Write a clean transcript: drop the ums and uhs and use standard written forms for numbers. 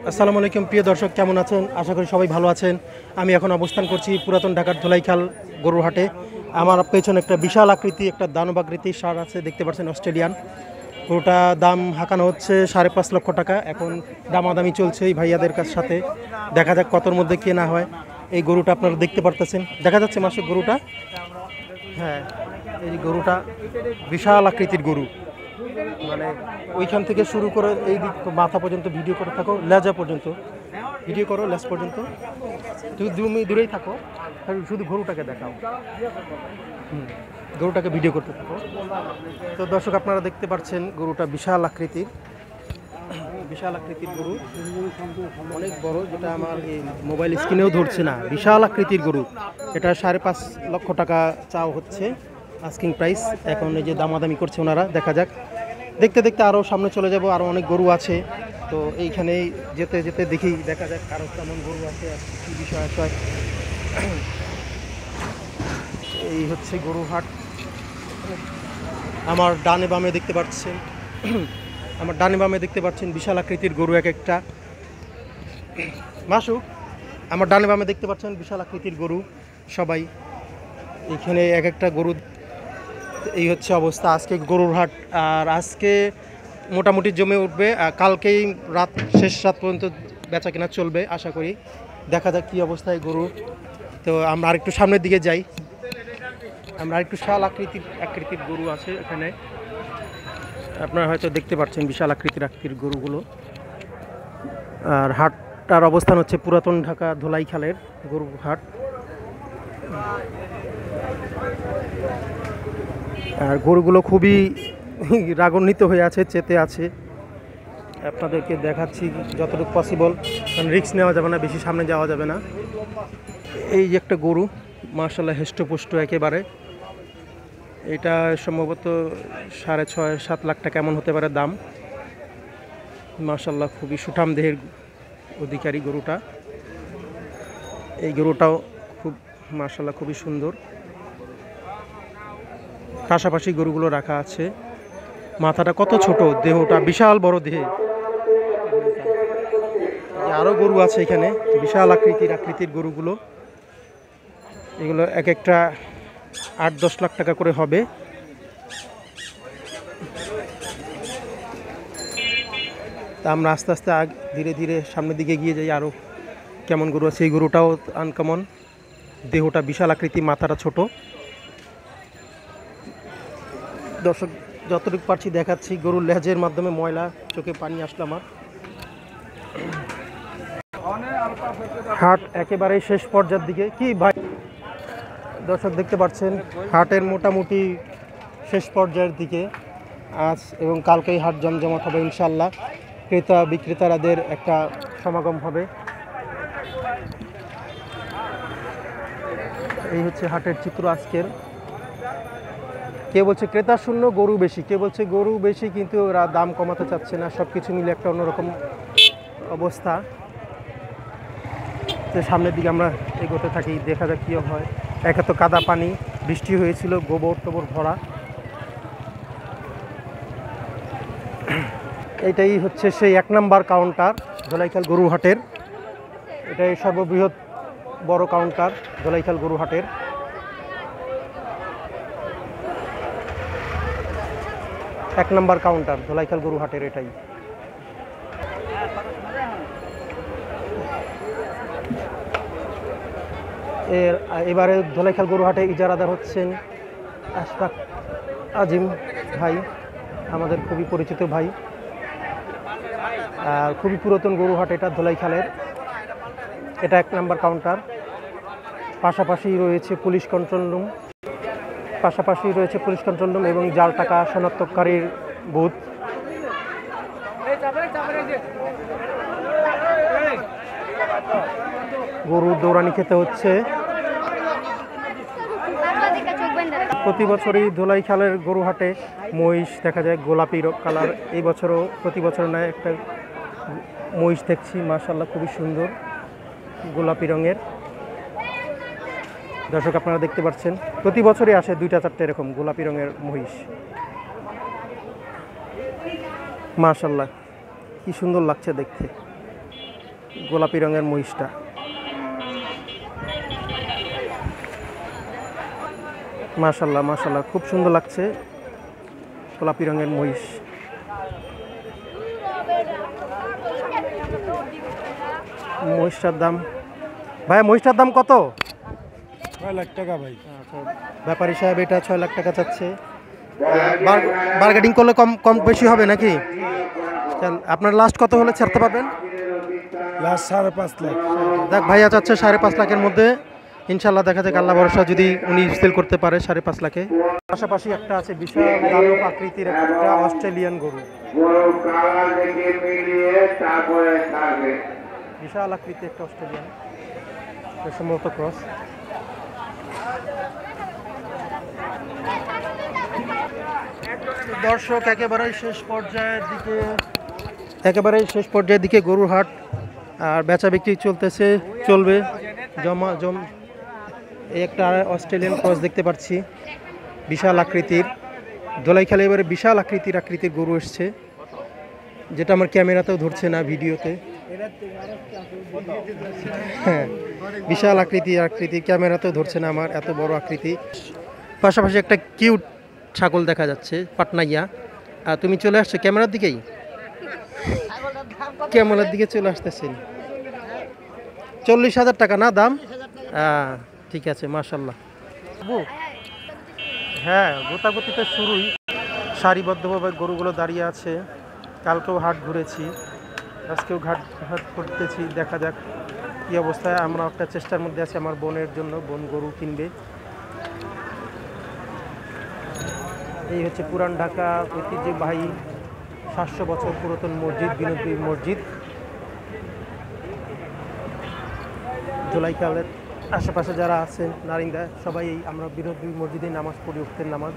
আসসালামু আলাইকুম প্রিয় দর্শক, কেমন আছেন? আশা করি সবাই ভালো আছেন। আমি এখন অবস্থান করছি পুরাতন ঢাকার ধোলাইখাল গরুর হাটে। আমার পেছনে একটা বিশাল আকৃতি, একটা দানব আকৃতির ষাঁড় আছে, দেখতে পাচ্ছেন, অস্ট্রেলিয়ান। গরুটা দাম হাঁকানো হচ্ছে 5.5 লক্ষ টাকা। এখন দামাদামি চলছে এই ভাইয়াদের সাথে। দেখা যাক কতর মধ্যে কেনা হয়। এই গরুটা আপনারা দেখতে পারতেছেন, দেখা যাচ্ছে মাসে গরুটা। হ্যাঁ, এই গরুটা বিশাল আকৃতির গরু, মানে ওইখান থেকে শুরু করে এই দিক মাথা পর্যন্ত ভিডিও করে থাকো, লেজা পর্যন্ত ভিডিও করো, লেজ পর্যন্ত। তুমি দূরেই থাকো, শুধু গরুটাকে দেখাও। গরুটাকে ভিডিও করতে থাকো। তো দর্শক, আপনারা দেখতে পাচ্ছেন গরুটা বিশাল আকৃতির, বিশাল আকৃতির গরু, অনেক বড়, যেটা আমার এই মোবাইল স্ক্রিনেও ধরছে না। বিশাল আকৃতির গরু, এটা 5.5 লক্ষ টাকা চাও হচ্ছে আস্কিং প্রাইস। এখন এই যে দামাদামি করছে ওনারা, দেখা যাক। দেখতে দেখতে আরও সামনে চলে যাব, আরও অনেক গরু আছে। তো এইখানেই যেতে যেতে দেখি, দেখা যাক আরও কেমন গরু আছে আর কী বিষয় আছে। এই হচ্ছে গরু হাট। আমার ডানে বামে দেখতে পাচ্ছেন, আমার ডানে বামে দেখতে পাচ্ছেন বিশাল আকৃতির গরু এক একটা। মাসু, আমার ডানে বামে দেখতে পাচ্ছেন বিশাল আকৃতির গরু সবাই। এখানে এক একটা গরু। এই হচ্ছে অবস্থা আজকে গরুর হাট। আর আজকে মোটামুটি জমে উঠবে, কালকেই শেষ রাত পর্যন্ত বেচা কেনা চলবে আশা করি। দেখা যাক কী অবস্থায় গরু। তো আমরা আরেকটু সামনের দিকে যাই। আমরা আরেকটু বিশাল আকৃতির গরু আছে এখানে, আপনারা হয়তো দেখতে পাচ্ছেন বিশাল আকৃতির গরুগুলো। আর হাটটার অবস্থান হচ্ছে পুরাতন ঢাকা ধোলাইখালের গরু হাট। আর গরুগুলো খুবই রাগান্বিত হয়ে আছে, চেতে আছে। আপনাদেরকে দেখাচ্ছি যতটুকু পসিবল, কারণ রিস্ক নেওয়া যাবে না, বেশি সামনে যাওয়া যাবে না। এই যে একটা গরু, মাশাআল্লাহ হেষ্টপুষ্ট একেবারে। এটা সম্ভবত 6.5-7 লাখ টাকা এমন হতে পারে দাম। মাশাআল্লাহ খুবই সুঠাম দেহের অধিকারী গরুটা। এই গরুটাও খুব মাশাআল্লাহ খুবই সুন্দর। পাশাপাশি গরুগুলো রাখা আছে। মাথাটা কত ছোট, দেহটা বিশাল বড় দেহে। আরও গরু আছে এখানে, বিশাল আকৃতির গরুগুলো। এগুলো এক একটা 8-10 লাখ টাকা করে হবে। তা আমরা আস্তে আস্তে ধীরে ধীরে সামনের দিকে গিয়ে যাই। আরও কেমন গরু আছে। এই গরুটাও আনকমন, দেহটা বিশাল আকৃতি, মাথাটা ছোট। দর্শক, যতটুকু পারছি দেখাচ্ছি। গরুর লেজের মাধ্যমে ময়লা, চোখে পানি আসলো আমার। হাট একেবারেই শেষ পর্যায়ের দিকে। কি ভাই দর্শক, দেখতে পাচ্ছেন হাটের মোটামুটি শেষ পর্যায়ের দিকে। আজ এবং কালকেই হাট জমজমাট হবে ইনশাল্লাহ। ক্রেতা বিক্রেতাদের একটা সমাগম হবে। এই হচ্ছে হাটের চিত্র আজকের। কে বলছে ক্রেতা শূন্য, গরু বেশি, কে বলছে গরু বেশি কিন্তু ওরা দাম কমাতে চাচ্ছে না। সব কিছু মিলে একটা অন্যরকম অবস্থা। তো সামনের দিকে আমরা এগোতে থাকি, দেখা যাক কী হয়। একে তো কাদা পানি, বৃষ্টি হয়েছিল, গোবর টোবর ভরা। এটাই হচ্ছে সেই 1 নম্বর কাউন্টার ধোলাইখাল গরু হাটের। এটাই সর্ববৃহৎ বড় কাউন্টার ধোলাইখাল গরু হাটের। এক নম্বর কাউন্টার ধোলাইখাল গরু হাটের এটাই। এবারে ধোলাইখাল গরু হাটে ইজারাদার হচ্ছেন আশফাক আজিম ভাই, আমাদের খুবই পরিচিত ভাই। আর খুবই পুরাতন গরু হাট এটা ধোলাইখালের। এটা 1 নম্বর কাউন্টার। পাশাপাশি রয়েছে পুলিশ কন্ট্রোল রুম, এবং জাল টাকা শনাক্তকারীর বুথ। গরু দৌড়ানি খেতে হচ্ছে। প্রতি বছরই ধোলাইখালের গরু হাটে মহিষ দেখা যায় গোলাপি কালার। এই বছরও প্রতি বছর নয় একটা মহিষ দেখছি, মাশাআল্লাহ খুবই সুন্দর গোলাপি রঙের। দর্শক, আপনারা দেখতে পাচ্ছেন প্রতি বছরই আসে 2-4টে এরকম গোলাপি রঙের মহিষ। মাশাআল্লাহ কি সুন্দর লাগছে দেখতে। গোলাপি রঙের মহিষটা। মাশাল্লাহ মাশাল্লাহ, খুব সুন্দর লাগছে গোলাপি রঙের মহিষ। মহিষটার দাম ভাই, মহিষটার দাম কত? 6 লাখ টাকা ভাই। আচ্ছা, ব্যাপারী সাহেব এটা 6 লাখ টাকা চাচ্ছে। বার্গেটিং করলে কম কম বেশি হবে নাকি? আপনার লাস্ট কত হলে ছাড়তে পারবেন? লাস্ট 5.5 লাখ। দেখ ভাইয়া চাচ্ছে 5.5 লাখের মধ্যে, ইনশাল্লাহ দেখা যাক, আল্লাহ ভরসা, যদি উনি সেল করতে পারে 5.5 লাখে। পাশাপাশি একটা আছে বিশাল দানব আকৃতির একটা অস্ট্রেলিয়ান গরু, বিশাল আকৃতির একটা অস্ট্রেলিয়ান, সম্ভবত ক্রস। দর্শক, একেবারেই শেষ পর্যায়ের দিকে গরুর হাট, আর বেচা বিক্রি চলবে। এই একটা অস্ট্রেলিয়ান ক্রস দেখতে পাচ্ছি, বিশাল আকৃতির। ধোলাইখালে এবারে বিশাল আকৃতির গরু এসছে, যেটা আমার ক্যামেরাতেও ধরছে না, ভিডিওতে। হ্যাঁ, বিশাল আকৃতি ক্যামেরাতেও ধরছে না আমার, এত বড় আকৃতি। পাশাপাশি একটা কিউট ছাগল দেখা যাচ্ছে, পাটনাইয়া। তুমি চলে আসছো ক্যামেরার দিকেই, ক্যামেরার দিকে চলে আসতেছেন। 40,000 টাকা না দাম? ঠিক আছে, মাশাল্লাহ। হ্যাঁ, গোতাগতিতে শুরুই, সারিবদ্ধভাবে গরুগুলো দাঁড়িয়ে আছে। কালকেও হাট ঘুরেছি, আজকেও হাট করতেছি, দেখা যাক কী অবস্থায়। আমরা একটা চেষ্টার মধ্যে আছি, আমার বোনের জন্য, বোন গরু কিনবে। এই হচ্ছে পুরান ঢাকা ঐতিহ্যবাহী 700 বছর পুরাতন মসজিদ, বিনোদী মসজিদ। ধোলাইখালের আশেপাশে যারা আছেন, নারিন্দা, সবাই আমরা বিনোদী মসজিদে নামাজ পড়ি, উক্তের নামাজ।